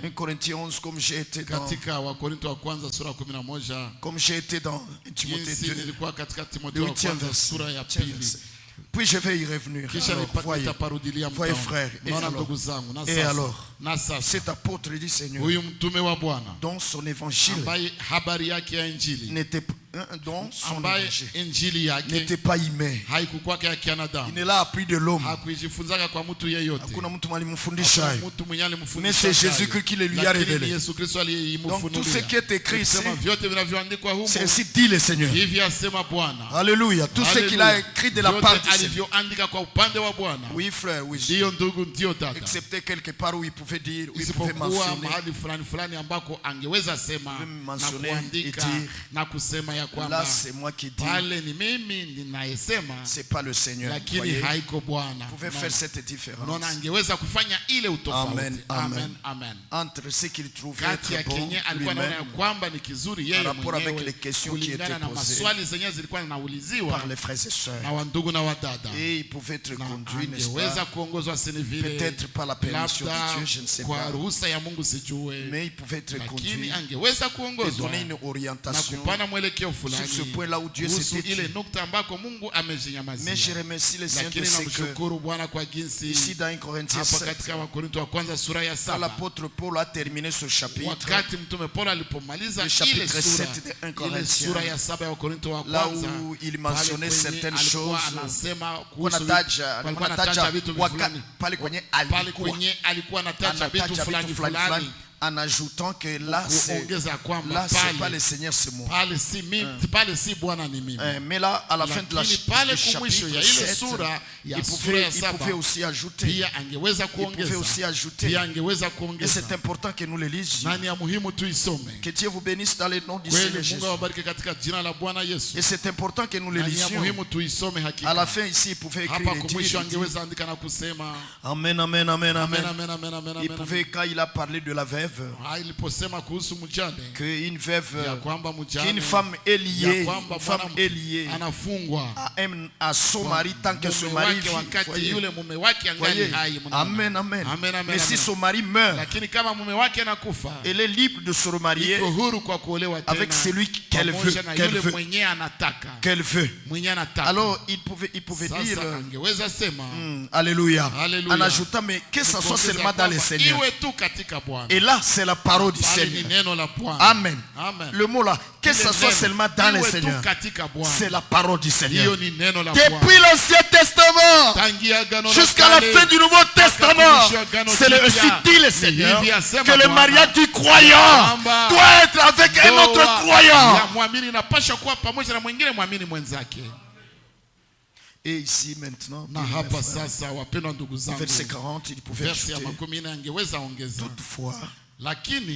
1 Corinthiens 11, comme j'ai été dans Timothée 2, le 8e verset. Puis je vais y revenir. Alors, voyez frère, et alors cet apôtre dit Seigneur, dont son évangile n'était pas humain. Il ne l'a appris de l'homme. Mais c'est Jésus-Christ qui le lui a révélé. Donc tout ce qui est écrit ici, c'est ainsi dit le Seigneur. Alléluia. Tout ce qu'il a écrit de la part du Seigneur. Oui frère, oui. Excepté quelque part où il pouvait dire, où il pouvait mentionner et dire, là c'est moi qui dis, c'est pas le Seigneur. Voyez, vous pouvez faire cette différence. Amen, amen, amen. Entre ce qu'il trouvait très bon lui-même, en rapport avec les questions qui étaient posées par les frères et sœurs, et il pouvait être conduit, n'est-ce pas, peut-être par la permission de Dieu, je ne sais pas, mais il pouvait être conduit et donner une orientation sur ce point-là où Dieu s'était dit. Mais je remercie le Seigneur de ce que ici dans 1 Corinthiens 7, quand l'apôtre Paul a terminé ce chapitre, le chapitre 7 de 1 Corinthiens, là où il mentionnait certaines choses en ajoutant que là c'est pas le Seigneur, c'est moi. Mais là à la fin de la chapitre 7, il pouvait aussi ajouter. Et c'est important que nous le lisions. Que Dieu vous bénisse dans le nom du Seigneur Jésus. Et c'est important que nous le lisions. À la fin ici il pouvait écrire et dire, amen, amen, amen, amen. Il pouvait, quand il a parlé de la veuve, qu'une veuve, qu'une femme est liée, à son mari tant que son mari vit. Voyez. Amen, amen. Mais si son mari meurt, elle est libre de se remarier avec celui qu'elle veut. Alors il pouvait dire, alléluia, en ajoutant, mais que ça soit seulement dans le Seigneur. Et là c'est la parole du Seigneur. Amen. Le mot là, que ça soit seulement dans le Seigneur, c'est la parole du Seigneur. Depuis l'Ancien Testament jusqu'à la fin du Nouveau Testament, c'est ainsi dit le Seigneur que le mariage du croyant doit être avec un autre croyant. Et ici maintenant, verset 40, il pouvait ajouter, toutefois,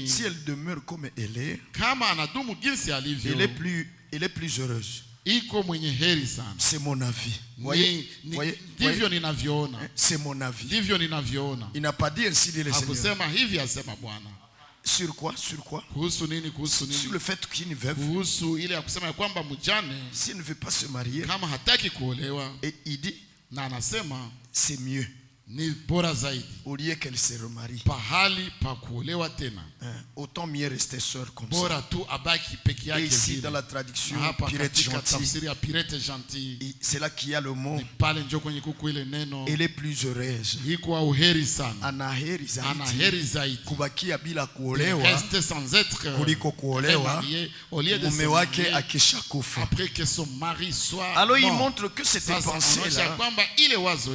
si elle demeure comme elle est, elle est plus heureuse. C'est mon avis. Voyez, c'est mon avis. Il n'a pas dit ainsi dit le Seigneur. Sur quoi? Sur le fait qu'une veuve, s'il ne veut pas se marier, et il dit, c'est mieux au lieu qu'elle se remarie. Autant mieux rester sœur comme ça. Et ici dans la traduction Pirate gentil, c'est là qu'il y a le mot, elle est plus heureuse. Anaheri zaidi kubakia bila kuolewa kuliko kuolewa mume wake akishakufa. Alors il montre que cette pensée là,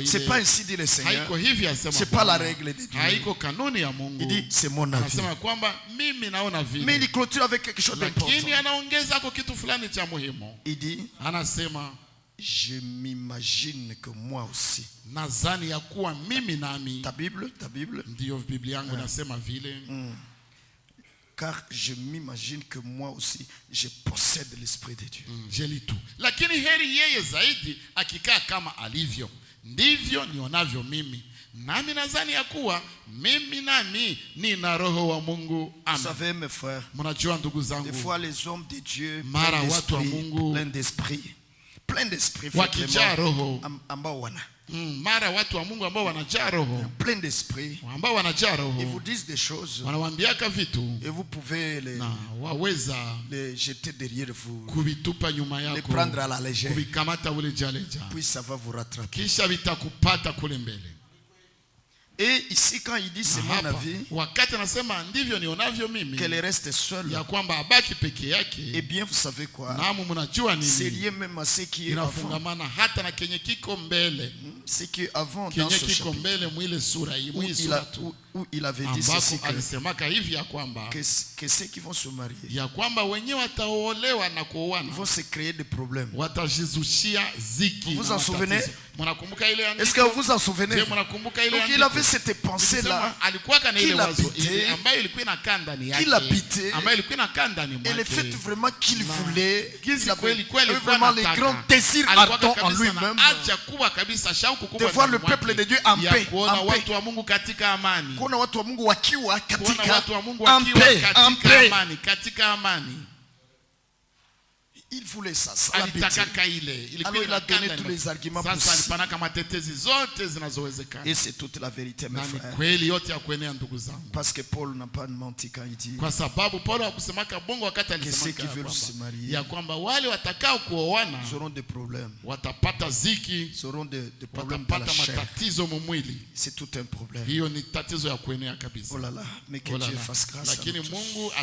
c'est pas ainsi dit le Seigneur. C'est pas la règle de Dieu. Il dit c'est mon avis. Mais il clôture avec quelque chose d'important. Il dit, je m'imagine que moi aussi. Ta Bible. Car je m'imagine que moi aussi je possède l'Esprit de Dieu. Je lis tout. Lakini heri yeye zaidi akikaa kama alivyo. Ndivyo nionavyo mimi. Nami nadhani ya kuwa mimi nami nina roho wa Mungu. Amen. Vous savez mes frères, des fois les hommes de Dieu plein d'esprit, ambao mara watu wa Mungu ambao wanajaa roho, plein d'esprit, ambao wanajaa roho, ils vous disent des choses, wanawaambiaka vitu, et vous pouvez les jeter derrière vous, kuvitupa nyuma yako, les prendre à la légère, kuvikamata ule jaleja, puis ça va vous rattraper, kisha vitakupata kule mbele. Et ici quand il dit c'est mon avis, wakati anasema ndivyo nionavyo mimi, qu'elle reste seule, ya kwamba abaki peke yake, et bien vous savez quoi, naam mnajua nini, c'est lié même à ce qui est inafungamana hata na kenye kiko mbele, ce qui est avant dans ce chapitre, mbele mwile sura hii, où il avait dit ceci, alisemaka hivi ya kwamba que ceux qui vont se marier, ya kwamba wenyewe wataolewa na kuoana, vont se créer des problèmes, watajizushia ziki. Vous vous en souvenez? Mnakumbuka ile andiko? Est-ce que vous en souvenez? Je mnakumbuka ile andiko? Il avait cette pensée là, alikuwa kana ile wazo ile ambayo ilikuwa inakaa ndani yake, ambayo ilikuwa inakaa ndani mwake, et le fait vraiment qu'il voulait, il avait vraiment les grands désirs ardents en lui-même, acha kuwa kabisa shauku kubwa de voir le peuple de Dieu en paix, kuona watu wa Mungu katika amani, kuona watu wa Mungu wakiwa katika amani, katika amani. Il voulait ça, alors il a donné tous les arguments possibles. Et c'est toute la vérité, mes frères. Parce que Paul n'a pas menti quand il dit que ceux qui veulent se marier, ils auront des problèmes. Ils auront des problèmes de la chair. C'est tout un problème. Oh là là, mais que Dieu fasse grâce à nous tous.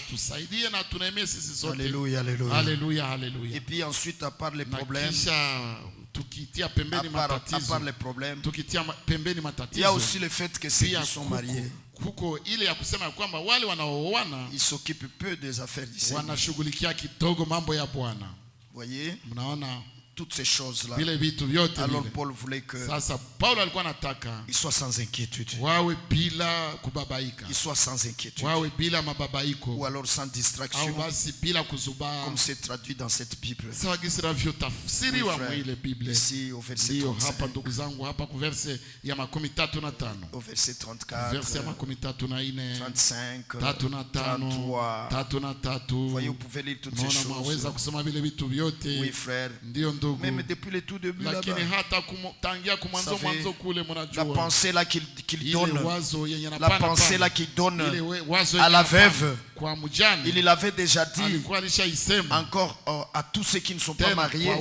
Alléluia, alléluia. Alléluia, alléluia. Et puis ensuite, à part les problèmes, il y a aussi le fait que ceux qui sont mariés, ils s'occupent peu des affaires du Seigneur. Voyez, toutes ces choses-là. Alors Paul voulait que il soit sans inquiétude, il soit sans inquiétude, ou alors sans distraction, comme c'est traduit dans cette Bible. Oui, frère, ici au verset 35, au verset 34, 35, 33, voyez, vous pouvez lire toutes ces choses. Oui, frère. Même depuis le tout début là-bas, la pensée là qu'il donne, la pensée là qu'il donne à la veuve, il l'avait déjà dit encore à tous ceux qui ne sont pas mariés.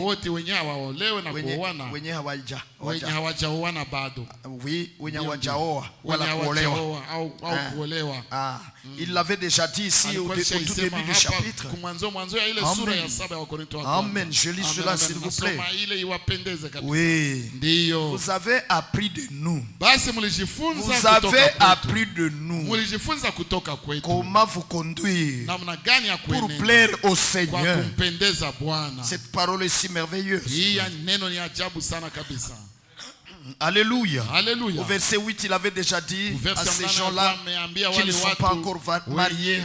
Il l'avait déjà dit ici au tout début du chapitre. Amen. Je lis cela s'il vous plaît. Oui. Vous avez appris de nous. Vous avez appris de nous comment vous conduire pour plaire au Seigneur. Cette parole est si merveilleuse. Alléluia. Alléluia. Au verset 8, il avait déjà dit à ces gens-là qui ne sont pas encore mariés,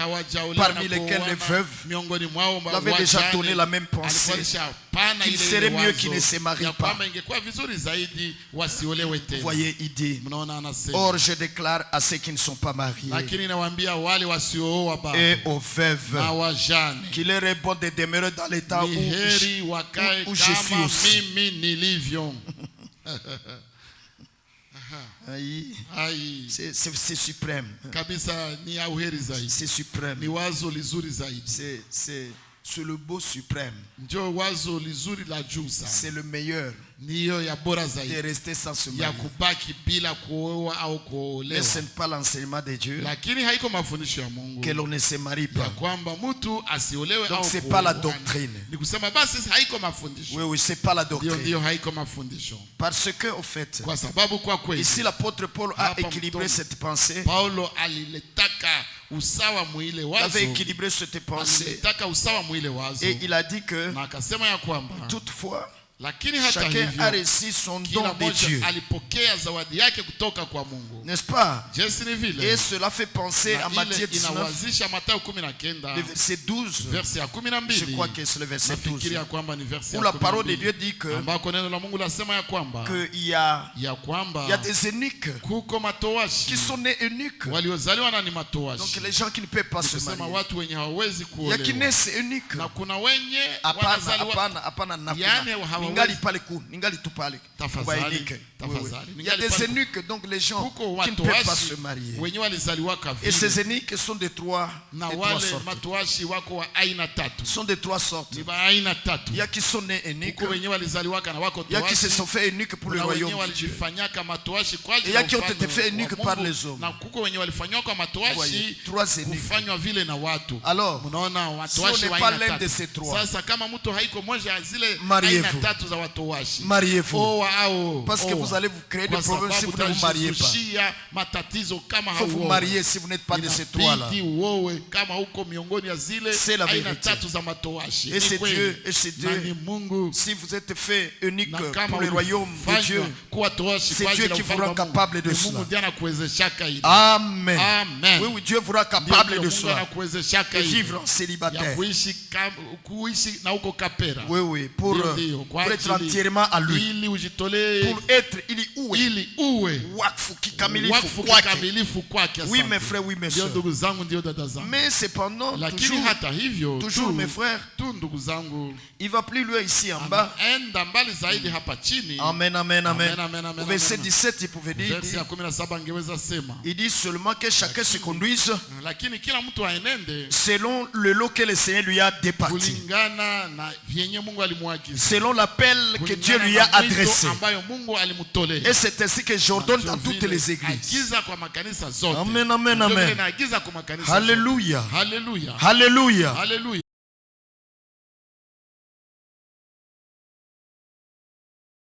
parmi lesquels les veuves, il avait déjà donné la même pensée, qu'il serait mieux qu'ils ne se marient pas. Vous voyez, il dit, or je déclare à ceux qui ne sont pas mariés et aux veuves qu'il est bon de demeurer dans l'état où je suis aussi. C'est suprême. C'est suprême. C'est le beau suprême. C'est le meilleur de rester sans se marier. Mais ce n'est pas l'enseignement de Dieu que l'on ne se marie pas. Donc ce n'est pas la doctrine. Oui, oui, ce n'est pas la doctrine. Parce que, au fait, ici l'apôtre Paul a équilibré cette pensée. Il avait équilibré cette pensée. Et il a dit que toutefois, chacun a reçu son don de Dieu. N'est-ce pas? Et cela fait penser à Matthieu 19, le verset 12. Je crois que c'est le verset 12. Où la parole de Dieu dit que il y a des eunuques qui sont nés eunuques. Donc les gens qui ne peuvent pas se marier. Il y a qui naissent eunuques. Il y a des eunuques, donc les gens qui ne peuvent pas se marier. Et ces eunuques sont de trois sortes. Il y a qui sont nés eunuques. Il y a qui se sont fait eunuques pour le royaume de Dieu. Et il y a qui ont été faits eunuques par les hommes. Voyez, trois eunuques. Alors, si on n'est pas l'un de ces trois, mariez-vous. Mariez-vous. Parce que vous allez vous créer des problèmes si vous ne vous mariez pas. Il faut vous marier si vous n'êtes pas de ces trois-là. C'est la vérité. Et c'est Dieu, si vous êtes fait unique pour le royaume de Dieu, c'est Dieu qui vous rend capable de cela. Amen. Oui, Dieu vous rend capable de cela. De vivre en célibataire. Oui, pour être entièrement à lui. Pour être ili uwe wakfu kikamilifu kwake. Oui mes frères, oui mes sœurs. Mais cependant toujours mes frères, il va plus loin ici en bas. Amen, amen, amen. Au verset 17 il pouvait dire, il dit seulement que chacun se conduise selon le lot que le Seigneur lui a départi, selon l'appel que Dieu lui a adressé. Et c'est ainsi que j'ordonne dans toutes les églises. Amen, amen, amen. Alléluia. Alléluia. Alléluia.